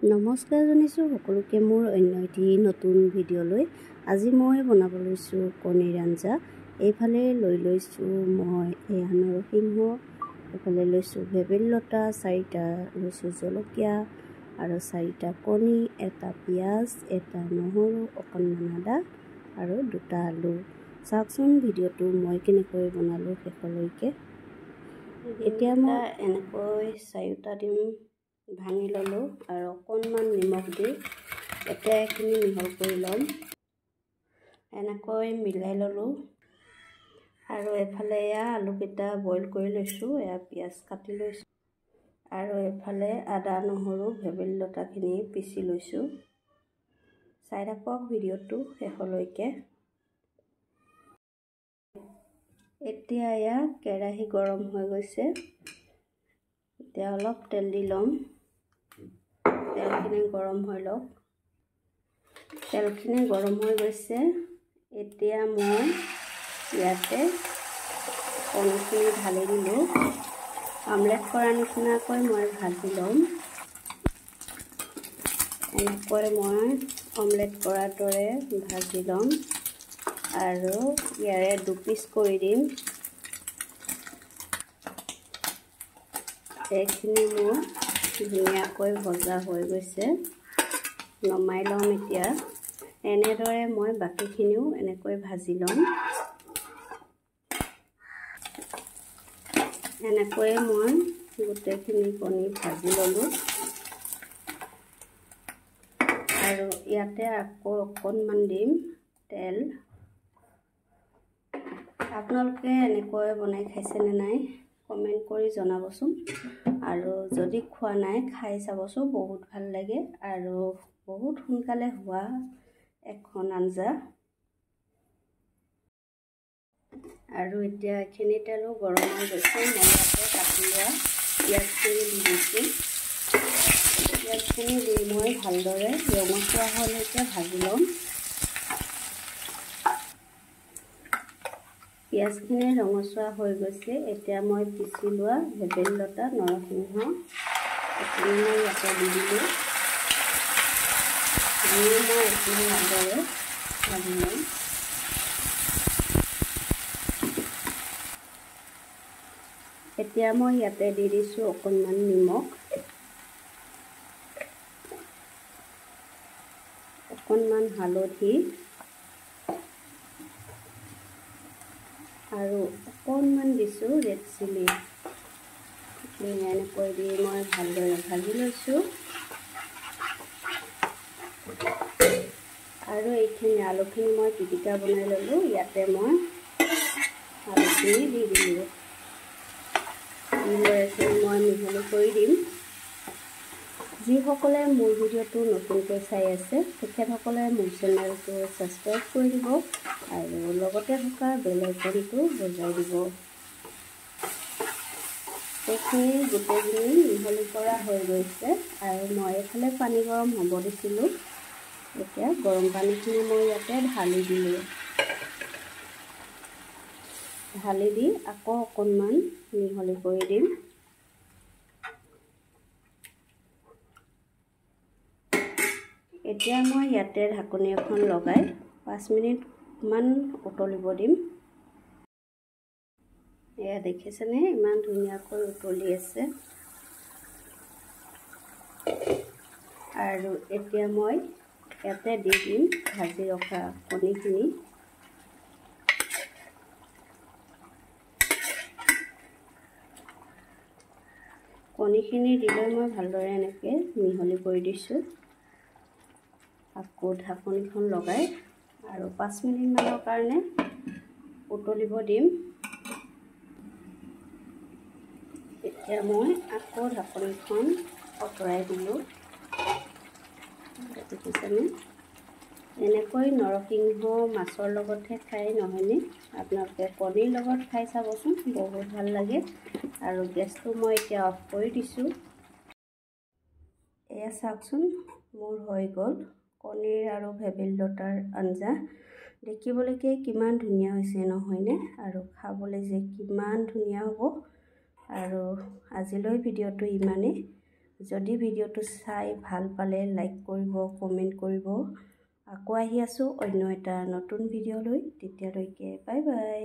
নমস্কাৰ জনাইছোঁ সকলোকে মোৰ অন্য এটি নতুন ভিডিঅ'লৈ। আজি মই বনাব লৈছোঁ কণীৰ আঞ্জা। এইফালে লৈ লৈছোঁ মই নৰসিংহ, এইফালে লৈছোঁ ভেবেলিলতা, 4টা লৈছোঁ জলকীয়া আৰু 4টা কণী, এটা পিঁয়াজ, এটা নহৰু, অকণমান আদা আৰু 2টা আলু। চাওকচোন ভিডিঅ'টো মই কেনেকৈ বনালোঁ শেষলৈকে। এতিয়া মই এনেকৈ 4টা ডিম ভাঙি ল'লোঁ আৰু অকণমান নিমখ দি একেখিনি মিহল কৰি ল'ম। এনেকৈ মিলাই ল'লোঁ আৰু এফালে আলুকেইটা বইল কৰি লৈছোঁ, পিঁয়াজ কাটি লৈছোঁ আৰু এফালে আদা নহৰু ভেবেলিলতাখিনি পিচি লৈছোঁ। চাই থাকক ভিডিঅ'টো শেষলৈকে। এতিয়া কেৰাহী গৰম হৈ গৈছে, এতিয়া অলপ তেল দি ল'ম। তেলখিনি গৰম হৈ লওক। তেলখিনি গৰম হৈ গৈছে, এতিয়া মই ইয়াতে কণীখিনি ঢালি দিলোঁ। আমলেট কৰা নিচিনাকৈ মই ভাজি ল'ম। এনেকৈ মই আমলেট কৰাৰ দৰে ভাজি ল'ম আৰু ইয়াৰে 2 পিচ কৰি দিম। এইখিনি মোৰ ধুনীয়াকৈ ভজা হৈ গৈছে, নমাই ল'ম এতিয়া। এনেদৰে মই বাকীখিনিও এনেকৈ ভাজি ল'ম। এনেকৈয়ে মই গোটেইখিনি কণী ভাজি ল'লোঁ আৰু ইয়াতে আকৌ অকণমান দিম তেল। আপোনালোকে এনেকৈ বনাই খাইছেনে নাই কমেণ্ট কৰি জনাবচোন, আৰু যদি খোৱা নাই খাই চাবচোন, বহুত ভাল লাগে আৰু বহুত সোনকালে হোৱা এখন আঞ্জা। আৰু এতিয়া এইখিনি তেলো গৰম হৈ গৈছে, মই ইয়াতে কাটি লোৱা পিঁয়াজখিনি দি দিছোঁ। পিঁয়াজখিনি দি মই ভালদৰে ৰঙচুৱা হোৱালৈকে ভাজি ল'ম। পিঁয়াজখিনি ৰঙচুৱা হৈ গৈছে, এতিয়া মই পিচি লোৱা ভেবেলিলতা, নৰসিংহ এইখিনি মই ইয়াতে দি দিলোঁ। মই এইখিনি ভালদৰে ভাজি ল'ম। এতিয়া মই ইয়াতে দি দিছোঁ অকণমান নিমখ, অকণমান হালধি আৰু অকণমান দিছোঁ ৰেড চিলি। এনেকৈ দি মই ভালদৰে ভাজি লৈছোঁ আৰু এইখিনি আলুখিনি মই পিটিকা বনাই ল'লোঁ। ইয়াতে মই আলুখিনি দি দিলোঁ। মই মিহলি কৰি দিম। যিসকলে মোৰ ভিডিঅ'টো নতুনকৈ চাই আছে তেখেতসকলে মোৰ চেনেলটো ছাবস্ক্ৰাইব কৰি দিব আৰু লগতে থকা বেল আইকনটো বজাই দিব। এইখিনি গোটেইখিনি মিহলি কৰা হৈ গৈছে আৰু মই এইফালে পানী গৰম হ'ব দিছিলোঁ। এতিয়া গৰম পানীখিনি মই ইয়াতে ঢালি দিলোঁ। ঢালি দি আকৌ অকণমান মিহলি কৰি দিম। এতিয়া মই ইয়াতে ঢাকনি এখন লগাই 5 মিনিটমান উতলিব দিম। এয়া দেখিছেনে, ইমান ধুনীয়াকৈ উতলি আছে। আৰু এতিয়া মই ইয়াতে দি দিম ভাজি ৰখা কণীখিনি। কণীখিনি দিলৈ মই ভালদৰে এনেকৈ মিহলি কৰি দিছোঁ। আকৌ ঢাকনিখন লগাই আৰু 5 মিনিটমানৰ কাৰণে উতলিব দিম। এতিয়া মই আকৌ ঢাকনিখন আঁতৰাই দিলোঁ। দেখিছেনে, এনেকৈ নৰসিংহ মাছৰ লগতহে খাই নহয়নে? আপোনালোকে কণীৰ লগত খাই চাবচোন, বহুত ভাল লাগে। আৰু গেছটো মই এতিয়া অফ কৰি দিছোঁ। এয়া চাওকচোন, মোৰ হৈ গ'ল কণীৰ আৰু ভেবেলিলতাৰ আঞ্জা। দেখিবলৈকে কিমান ধুনীয়া হৈছে নহয়নে? আৰু খাবলৈ যে কিমান ধুনীয়া হ'ব। আৰু আজিলৈ ভিডিঅ'টো ইমানেই। যদি ভিডিঅ'টো চাই ভাল পালে লাইক কৰিব, কমেণ্ট কৰিব। আকৌ আহি আছোঁ অন্য এটা নতুন ভিডিঅ' লৈ। তেতিয়ালৈকে বাই বাই।